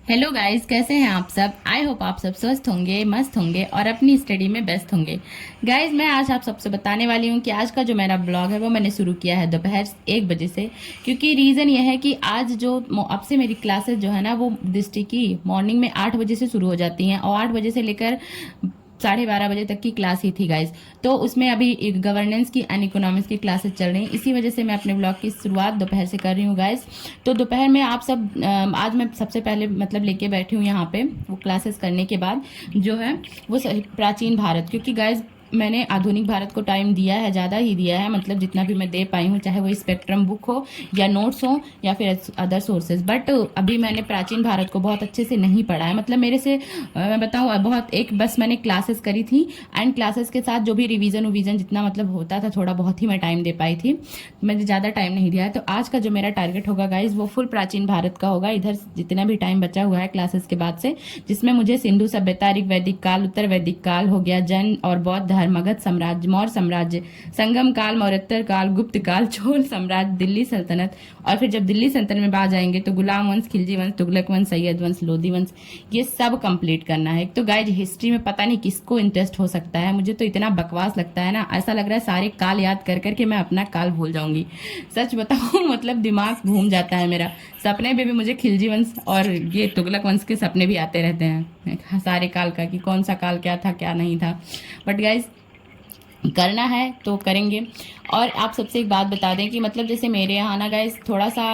Hello guys, कैसे हैं आप सब। आई होप आप सब स्वस्थ होंगे, मस्त होंगे और अपनी स्टडी में व्यस्त होंगे। गाइस, मैं आज आप सबसे बताने वाली हूँ कि आज का जो मेरा ब्लॉग है वो मैंने शुरू किया है दोपहर 1 बजे से। क्योंकि रीज़न ये है कि आज जो अब से मेरी क्लासेस जो है ना वो दृष्टि की मॉर्निंग में 8 बजे से शुरू हो जाती हैं और 8 बजे से लेकर 12:30 बजे तक की क्लास ही थी गाइज। तो उसमें अभी गवर्नेंस की एंड इकोनॉमिक्स की क्लासेस चल रही हैं, इसी वजह से मैं अपने ब्लॉग की शुरुआत दोपहर से कर रही हूँ गाइज। तो दोपहर में आप सब आज मैं सबसे पहले मतलब लेके बैठी हूँ यहाँ पे वो क्लासेस करने के बाद जो है वो प्राचीन भारत, क्योंकि गाइज मैंने आधुनिक भारत को टाइम दिया है, ज़्यादा ही दिया है, मतलब जितना भी मैं दे पाई हूँ, चाहे वो स्पेक्ट्रम बुक हो या नोट्स हो या फिर अदर सोर्सेज। बट अभी मैंने प्राचीन भारत को बहुत अच्छे से नहीं पढ़ा है। मतलब मेरे से मैं बताऊँ बहुत एक बस मैंने क्लासेस करी थी एंड क्लासेस के साथ जो भी रिवीजन उवीजन जितना मतलब होता था थोड़ा बहुत ही मैं टाइम दे पाई थी, मैंने ज़्यादा टाइम नहीं दिया है। तो आज का जो मेरा टारगेट होगा गाइज वो फुल प्राचीन भारत का होगा, इधर जितना भी टाइम बचा हुआ है क्लासेस के बाद से, जिसमें मुझे सिंधु सभ्यता, ऋग वैदिक काल, उत्तर वैदिक काल हो गया, जैन और बौद्ध धर्म, मगध साम्राज्य, मौर्य साम्राज्य, संगम काल, मौर्योत्तर काल, गुप्त काल, चोल साम्राज्य, दिल्ली सल्तनत, और फिर जब दिल्ली सल्तनत में आ जाएंगे तो गुलाम वंश, खिलजी वंश, तुगलक वंश, सैयद वंश, लोधी वंश, ये सब कंप्लीट करना है। तो गाइज हिस्ट्री में पता नहीं किसको इंटरेस्ट हो सकता है, मुझे तो इतना बकवास लगता है ना, ऐसा लग रहा है सारे काल याद कर करके मैं अपना काल भूल जाऊंगी। सच बताऊं मतलब दिमाग घूम जाता है मेरा। सपने में भी मुझे खिलजी वंश और ये तुगलक वंश के सपने भी आते रहते हैं सारे काल का, कि कौन सा काल क्या था क्या नहीं था। बट गाइज करना है तो करेंगे। और आप सबसे एक बात बता दें कि मतलब जैसे मेरे यहाँ ना गाइस थोड़ा सा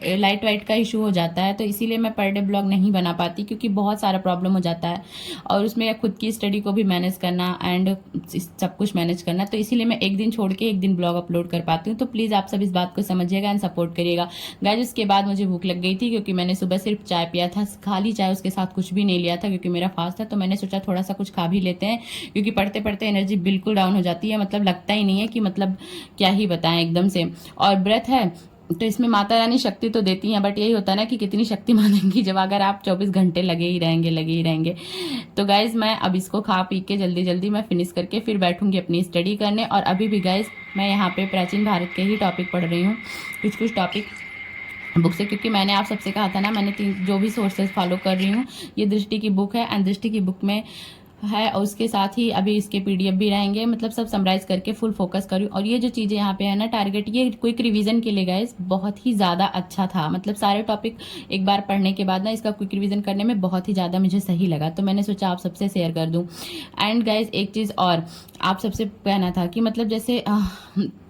लाइट वाइट का इशू हो जाता है, तो इसीलिए मैं पर डे ब्लॉग नहीं बना पाती, क्योंकि बहुत सारा प्रॉब्लम हो जाता है और उसमें खुद की स्टडी को भी मैनेज करना एंड सब कुछ मैनेज करना, तो इसीलिए मैं एक दिन छोड़ के एक दिन ब्लॉग अपलोड कर पाती हूँ। तो प्लीज़ आप सब इस बात को समझिएगा एंड सपोर्ट करिएगा गाइस। उसके बाद मुझे भूख लग गई थी, क्योंकि मैंने सुबह सिर्फ चाय पिया था, खाली चाय, उसके साथ कुछ भी नहीं लिया था क्योंकि मेरा फास्ट था। तो मैंने सोचा थोड़ा सा कुछ खा भी लेते हैं, क्योंकि पढ़ते पढ़ते एनर्जी बिल्कुल डाउन हो जाती है, मतलब लगता ही नहीं है कि मतलब क्या ही बताएं एकदम से। और व्रत है तो इसमें माता रानी शक्ति तो देती हैं, बट यही होता है ना कि कितनी शक्ति मानेंगी जब अगर आप 24 घंटे लगे ही रहेंगे। तो गाइज मैं अब इसको खा पी के जल्दी जल्दी मैं फिनिश करके फिर बैठूंगी अपनी स्टडी करने। और अभी भी गाइज मैं यहाँ पे प्राचीन भारत के ही टॉपिक पढ़ रही हूँ, कुछ कुछ टॉपिक बुक से, क्योंकि मैंने आप सबसे कहा था ना, मैंने जो भी सोर्सेज फॉलो कर रही हूँ, ये दृष्टि की बुक है एंड दृष्टि की बुक में है, और उसके साथ ही अभी इसके पीडीएफ भी रहेंगे, मतलब सब समराइज करके फुल फोकस करूँ। और ये जो चीज़ें यहाँ पे है ना टारगेट, ये क्विक रिवीजन के लिए गाइस बहुत ही ज़्यादा अच्छा था, मतलब सारे टॉपिक एक बार पढ़ने के बाद ना इसका क्विक रिवीजन करने में बहुत ही ज़्यादा मुझे सही लगा, तो मैंने सोचा आप सबसे शेयर कर दूँ। एंड गाइज एक चीज़ और आप सबसे कहना था कि मतलब जैसे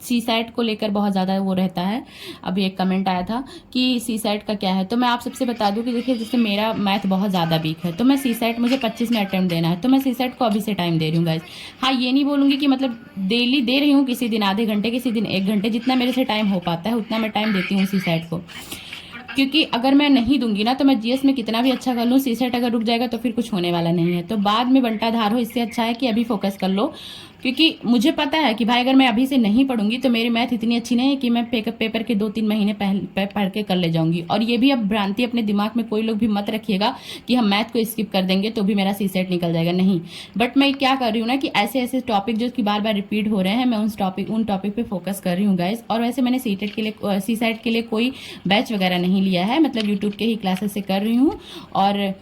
सी सैट को लेकर बहुत ज़्यादा वो रहता है, अभी एक कमेंट आया था कि सी सैट का क्या है। तो मैं आप सबसे बता दूं कि देखिए जैसे मेरा मैथ बहुत ज़्यादा वीक है, तो मैं सी सैट मुझे 25 में अटेम्प्ट देना है, तो मैं सी सैट को अभी से टाइम दे रही हूँ गाइज। हाँ, ये नहीं बोलूँगी कि मतलब डेली दे रही हूँ, किसी दिन आधे घंटे, किसी दिन 1 घंटे, जितना मेरे से टाइम हो पाता है उतना मैं टाइम देती हूँ सी सैट को। क्योंकि अगर मैं नहीं दूंगी ना तो मैं जीएस में कितना भी अच्छा कर लूँ, सी सेट अगर रुक जाएगा तो फिर कुछ होने वाला नहीं है, तो बाद में बंटाधार हो, इससे अच्छा है कि अभी फोकस कर लो। क्योंकि मुझे पता है कि भाई अगर मैं अभी से नहीं पढ़ूंगी तो मेरी मैथ इतनी अच्छी नहीं है कि मैं पेपर के 2-3 महीने पहले पढ़ के कर ले जाऊंगी। और ये भी अब भ्रांति अपने दिमाग में कोई लोग भी मत रखिएगा कि हम मैथ को स्किप कर देंगे तो भी मेरा सी सेट निकल जाएगा, नहीं। बट मैं क्या कर रही हूँ ना कि ऐसे ऐसे टॉपिक जो कि बार बार रिपीट हो रहे हैं, मैं उन टॉपिक पे फोकस कर रही हूँ गाइज। और वैसे मैंने सी टेट के लिए, सी सेट के लिए कोई बैच वगैरह नहीं लिया है, मतलब यूट्यूब के ही क्लासेस से कर रही हूँ और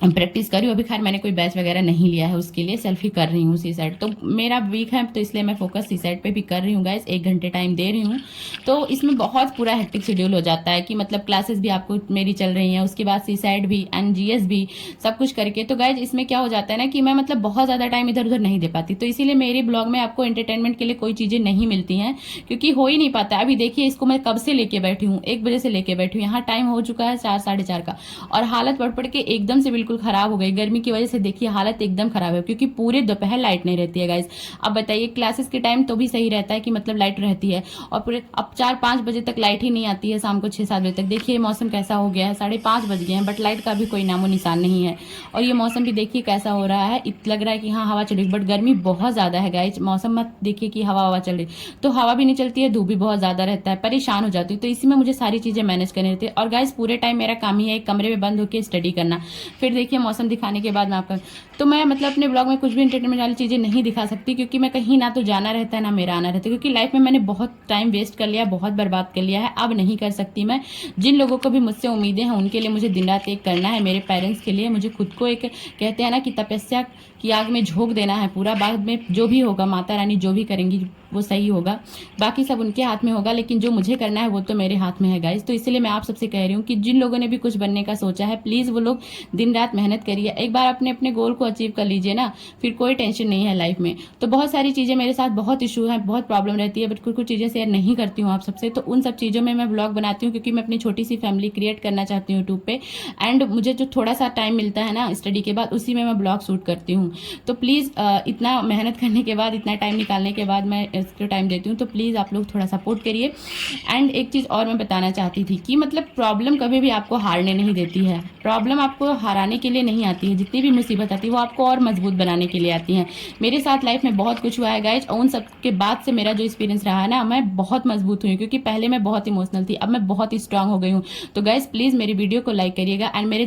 प्रैक्टिस कर रही हूँ। अभी खैर मैंने कोई बैच वगैरह नहीं लिया है, उसके लिए सेल्फ ही कर रही हूँ सी सेट। तो मेरा वीक है तो इसलिए मैं फोकस सी सेट पे भी कर रही हूँ गाइज, 1 घंटे टाइम दे रही हूँ। तो इसमें बहुत पूरा हेक्टिक शेड्यूल हो जाता है कि मतलब क्लासेस भी आपको मेरी चल रही हैं, उसके बाद सी सेट भी एंड जीएस भी, सब कुछ करके। तो गाइज इसमें क्या हो जाता है ना कि मैं मतलब बहुत ज़्यादा टाइम इधर उधर नहीं दे पाती, तो इसीलिए मेरे ब्लॉग में आपको एंटरटेनमेंट के लिए कोई चीज़ें नहीं मिलती हैं, क्योंकि हो ही नहीं पाता। अभी देखिए इसको मैं कब से लेके बैठी हूँ, 1 बजे से लेके बैठी हूँ, यहाँ टाइम हो चुका है 4-4:30 का, और हालत पढ़ पढ़ के एकदम से बिल्कुल खराब हो गई। गर्मी की वजह से देखिए हालत एकदम खराब है, क्योंकि पूरे दोपहर लाइट नहीं रहती है गाइज। अब बताइए क्लासेस के टाइम तो भी सही रहता है कि मतलब लाइट रहती है, और पूरे अब 4-5 बजे तक लाइट ही नहीं आती है, शाम को 6-7 बजे तक। देखिए मौसम कैसा हो गया है, 5:30 बज गए हैं बट लाइट का भी कोई नामो निशान नहीं है। और ये मौसम भी देखिए कैसा हो रहा है, लग रहा है कि हाँ हवा चल रही, बट गर्मी बहुत ज्यादा है गाइज। मौसम मत देखिए कि हवा चल रही, तो हवा भी नहीं चलती है, धूप भी बहुत ज्यादा रहता है, परेशान हो जाती है। तो इसी में मुझे सारी चीजें मैनेज करनी रहती है। और गाइज पूरे टाइम मेरा काम ही है एक कमरे में बंद होकर स्टडी करना। फिर देखिए मौसम दिखाने के बाद मैं आपका, तो मैं मतलब अपने ब्लॉग में कुछ भी इंटरटेनमेंट वाली चीज़ें नहीं दिखा सकती, क्योंकि मैं कहीं ना तो जाना रहता है ना मेरा आना रहता है, क्योंकि लाइफ में मैंने बहुत टाइम वेस्ट कर लिया, बहुत बर्बाद कर लिया है, अब नहीं कर सकती मैं। जिन लोगों को भी मुझसे उम्मीदें हैं उनके लिए मुझे दिन रात एक करना है, मेरे पेरेंट्स के लिए मुझे खुद को एक, कहते हैं ना कि तपस्या की आग में झोंक देना है पूरा। बाद में जो भी होगा माता रानी जो भी करेंगी वो सही होगा, बाकी सब उनके हाथ में होगा, लेकिन जो मुझे करना है वो तो मेरे हाथ में है गाइज। तो इसलिए मैं आप सबसे कह रही हूँ कि जिन लोगों ने भी कुछ बनने का सोचा है, प्लीज़ वो लोग दिन रात मेहनत करिए, एक बार अपने अपने गोल को अचीव कर लीजिए ना, फिर कोई टेंशन नहीं है लाइफ में। तो बहुत सारी चीज़ें मेरे साथ बहुत इशू है, बहुत प्रॉब्लम रहती है, बट कुछ कुछ चीज़ें शेयर नहीं करती हूँ आप सबसे, तो उन सब चीज़ों में मैं ब्लॉग बनाती हूँ, क्योंकि मैं अपनी छोटी सी फैमिली क्रिएट करना चाहती हूँ यूट्यूब पे। एंड मुझे जो थोड़ा सा टाइम मिलता है ना स्टडी के बाद, उसी में मैं ब्लॉग शूट करती हूँ। तो प्लीज़ इतना मेहनत करने के बाद, इतना टाइम निकालने के बाद मैं इसको टाइम देती हूँ, तो प्लीज़ आप लोग थोड़ा सपोर्ट करिए। एंड एक चीज़ और मैं बताना चाहती थी कि मतलब प्रॉब्लम कभी भी आपको हारने नहीं देती है, प्रॉब्लम आपको हराने के लिए नहीं आती है, जितनी भी मुसीबत आती है वो आपको और मजबूत बनाने के लिए आती हैं। मेरे साथ लाइफ में बहुत कुछ हुआ है गाइज, और उन सब के बाद से मेरा जो एक्सपीरियंस रहा है ना, मैं बहुत मजबूत हुई, क्योंकि पहले मैं बहुत इमोशनल थी, अब मैं बहुत स्ट्रांग हो गई हूँ। तो गाइज प्लीज़ मेरी वीडियो को लाइक करिएगा एंड मेरे